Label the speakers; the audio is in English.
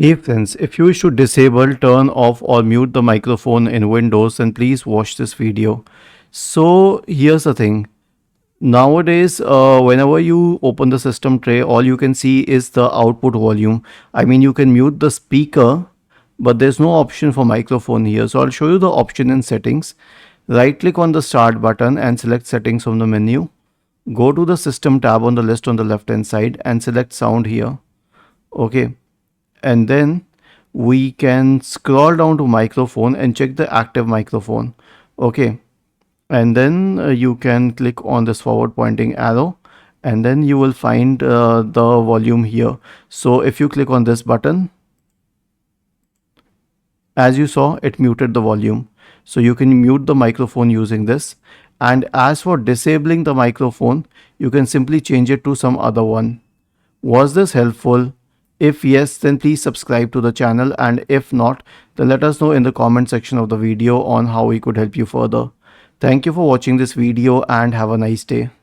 Speaker 1: Hey friends, if you wish to disable, turn off or mute the microphone in Windows, then please watch this video. So here's the thing. Nowadays, whenever you open the system tray, all you can see is the output volume. I mean, you can mute the speaker, but there's no option for microphone here. So I'll show you the option in settings. Right click on the start button and select settings from the menu. Go to the system tab on the list on the left hand side and select sound here. Okay, and then we can scroll down to microphone and check the active microphone. Okay, and then you can click on this forward pointing arrow and then you will find the volume here. So if you click on this button, as you saw, it muted the volume. So you can mute the microphone using this. And as for disabling the microphone, you can simply change it to some other one. Was this helpful? If yes, then please subscribe to the channel, and if not, then let us know in the comment section of the video on how we could help you further. Thank you for watching this video and have a nice day.